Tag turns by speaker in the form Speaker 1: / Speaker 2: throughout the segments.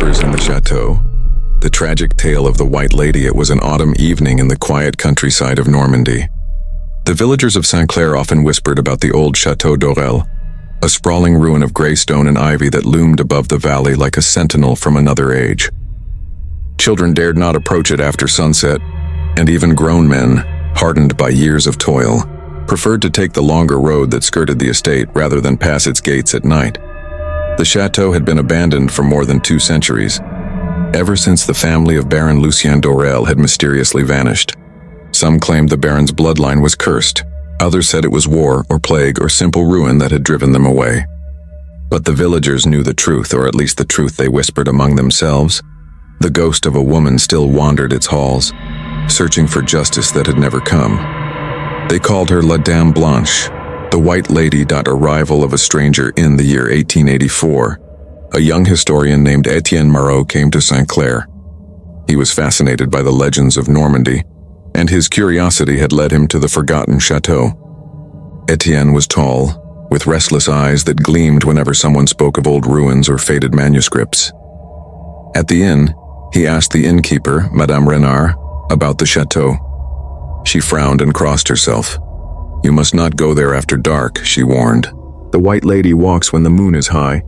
Speaker 1: Whispers in the Château. The tragic tale of the White Lady. It was an autumn evening in the quiet countryside of Normandy. The villagers of St. Clair often whispered about the old Château d'Orel, a sprawling ruin of gray stone and ivy that loomed above the valley like a sentinel from another age. Children dared not approach it after sunset, and even grown men, hardened by years of toil, preferred to take the longer road that skirted the estate rather than pass its gates at night. The chateau had been abandoned for more than 2 centuries, ever since the family of Baron Lucien d'Orel had mysteriously vanished. Some claimed the Baron's bloodline was cursed. Others said it was war or plague or simple ruin that had driven them away. But the villagers knew the truth, or at least the truth they whispered among themselves. The ghost of a woman still wandered its halls, searching for justice that had never come. They called her La Dame Blanche, the White Lady. Arrival of a stranger in the year 1884. A young historian named Étienne Marot came to St. Clair. He was fascinated by the legends of Normandy, and his curiosity had led him to the forgotten chateau. Étienne was tall, with restless eyes that gleamed whenever someone spoke of old ruins or faded manuscripts. At the inn, he asked the innkeeper, Madame Renard, about the chateau. She frowned and crossed herself. "You must not go there after dark," she warned. "The White Lady walks when the moon is high."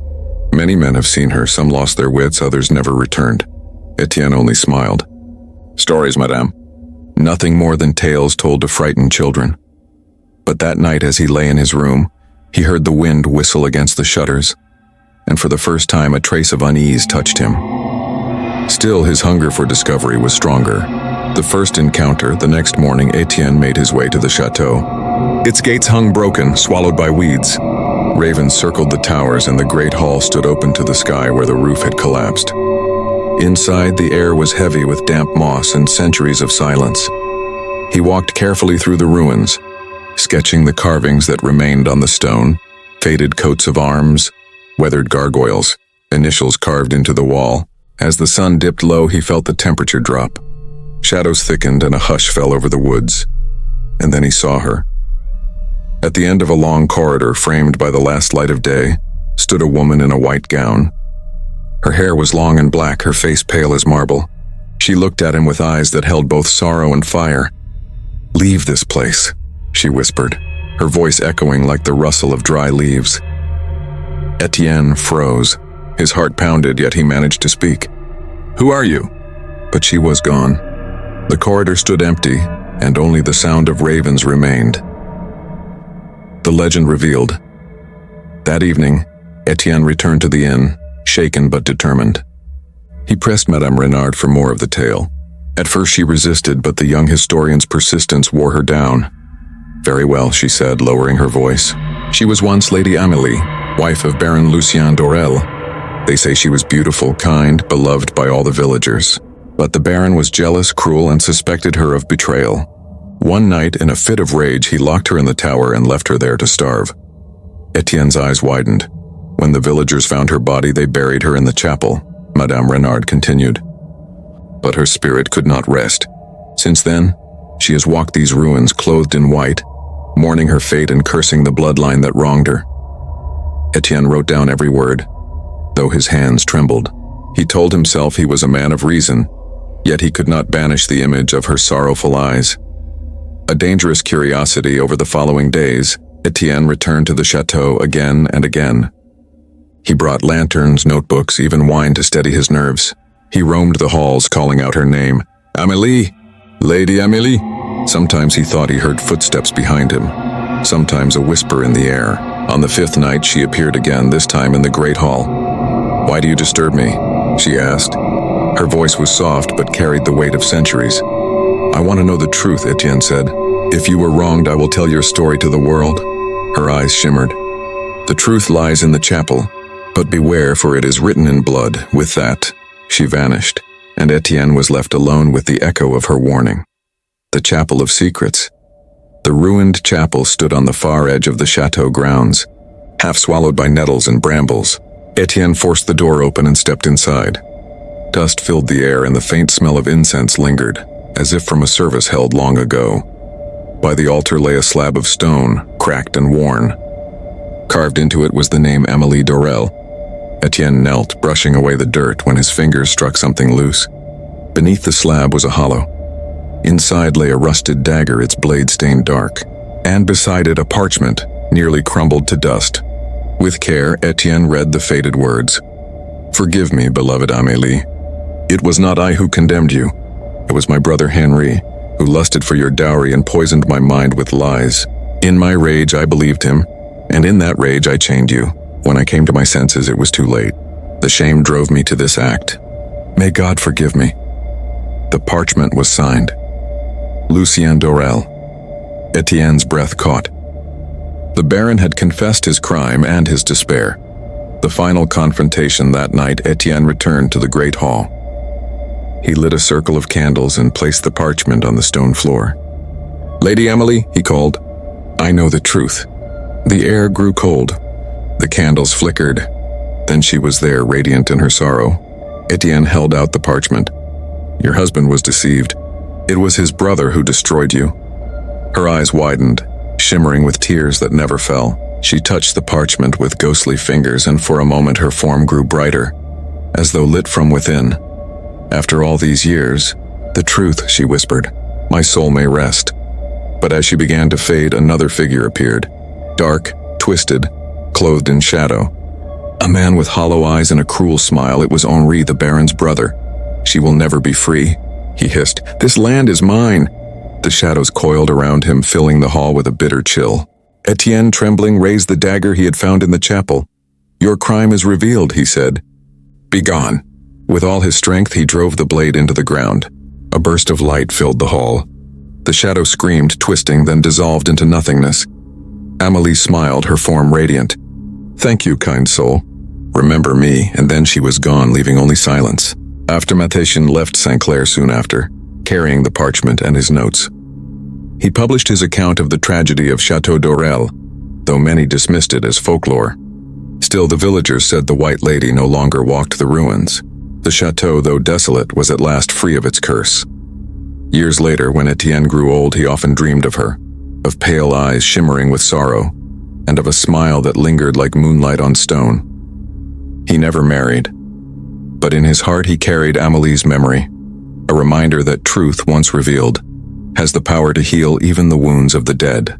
Speaker 1: Many men have seen her, some lost their wits, others never returned. Étienne only smiled. "Stories, madame. Nothing more than tales told to frighten children." But that night, as he lay in his room, he heard the wind whistle against the shutters, and for the first time a trace of unease touched him. Still, his hunger for discovery was stronger. The first encounter, the next morning, Étienne made his way to the chateau. Its gates hung broken, swallowed by weeds. Ravens circled the towers, and the great hall stood open to the sky where the roof had collapsed. Inside, the air was heavy with damp moss and centuries of silence. He walked carefully through the ruins, sketching the carvings that remained on the stone, faded coats of arms, weathered gargoyles, initials carved into the wall. As the sun dipped low, he felt the temperature drop. Shadows thickened and a hush fell over the woods. And then he saw her. At the end of a long corridor framed by the last light of day, stood a woman in a white gown. Her hair was long and black, her face pale as marble. She looked at him with eyes that held both sorrow and fire. "Leave this place," she whispered, her voice echoing like the rustle of dry leaves. Étienne froze. His heart pounded, yet he managed to speak. "Who are you?" But she was gone. The corridor stood empty, and only the sound of ravens remained. The legend revealed. That evening, Étienne returned to the inn, shaken but determined. He pressed Madame Renard for more of the tale. At first she resisted, but the young historian's persistence wore her down. "Very well," she said, lowering her voice. "She was once Lady Amélie, wife of Baron Lucien d'Orel. They say she was beautiful, kind, beloved by all the villagers. But the Baron was jealous, cruel, and suspected her of betrayal. One night, in a fit of rage, he locked her in the tower and left her there to starve." Étienne's eyes widened. "When the villagers found her body, they buried her in the chapel," Madame Renard continued. "But her spirit could not rest. Since then, she has walked these ruins clothed in white, mourning her fate and cursing the bloodline that wronged her." Étienne wrote down every word, though his hands trembled. He told himself he was a man of reason, yet he could not banish the image of her sorrowful eyes. A dangerous curiosity. Over the following days, Étienne returned to the chateau again and again. He brought lanterns, notebooks, even wine to steady his nerves. He roamed the halls, calling out her name. "Amélie! Lady Amélie!" Sometimes he thought he heard footsteps behind him, sometimes a whisper in the air. On the 5th night, she appeared again, this time in the great hall. "Why do you disturb me?" she asked. Her voice was soft but carried the weight of centuries. "I want to know the truth," Étienne said. "If you were wronged, I will tell your story to the world." Her eyes shimmered. "The truth lies in the chapel, but beware, for it is written in blood." With that, she vanished, and Étienne was left alone with the echo of her warning. The Chapel of Secrets. The ruined chapel stood on the far edge of the chateau grounds, half swallowed by nettles and brambles. Étienne forced the door open and stepped inside. Dust filled the air, and the faint smell of incense lingered, as if from a service held long ago. By the altar lay a slab of stone, cracked and worn. Carved into it was the name Amélie d'Orel. Étienne knelt, brushing away the dirt when his fingers struck something loose. Beneath the slab was a hollow. Inside lay a rusted dagger, its blade stained dark, and beside it a parchment, nearly crumbled to dust. With care, Étienne read the faded words. "Forgive me, beloved Amélie. It was not I who condemned you. It was my brother Henri, who lusted for your dowry and poisoned my mind with lies. In my rage I believed him, and in that rage I chained you. When I came to my senses, it was too late. The shame drove me to this act. May God forgive me." The parchment was signed. Lucien Dorel. Étienne's breath caught. The Baron had confessed his crime and his despair. The final confrontation that night, Étienne returned to the great hall. He lit a circle of candles and placed the parchment on the stone floor. "Lady Amélie," he called, "I know the truth." The air grew cold. The candles flickered. Then she was there, radiant in her sorrow. Étienne held out the parchment. "Your husband was deceived. It was his brother who destroyed you." Her eyes widened, shimmering with tears that never fell. She touched the parchment with ghostly fingers, and for a moment her form grew brighter, as though lit from within. "After all these years, the truth," she whispered. "My soul may rest." But as she began to fade, another figure appeared, dark, twisted, clothed in shadow. A man with hollow eyes and a cruel smile. It was Henri, the Baron's brother. "She will never be free," he hissed. "This land is mine." The shadows coiled around him, filling the hall with a bitter chill. Étienne, trembling, raised the dagger he had found in the chapel. "Your crime is revealed," he said. "Begone." With all his strength, he drove the blade into the ground. A burst of light filled the hall. The shadow screamed, twisting, then dissolved into nothingness. Amélie smiled, her form radiant. "Thank you, kind soul. Remember me," and then she was gone, leaving only silence. Aftermathation left St. Clair soon after, carrying the parchment and his notes. He published his account of the tragedy of Château d'Orel, though many dismissed it as folklore. Still, the villagers said the White Lady no longer walked the ruins. The chateau, though desolate, was at last free of its curse. Years later, when Étienne grew old, he often dreamed of her, of pale eyes shimmering with sorrow, and of a smile that lingered like moonlight on stone. He never married, but in his heart he carried Amélie's memory, a reminder that truth, once revealed, has the power to heal even the wounds of the dead.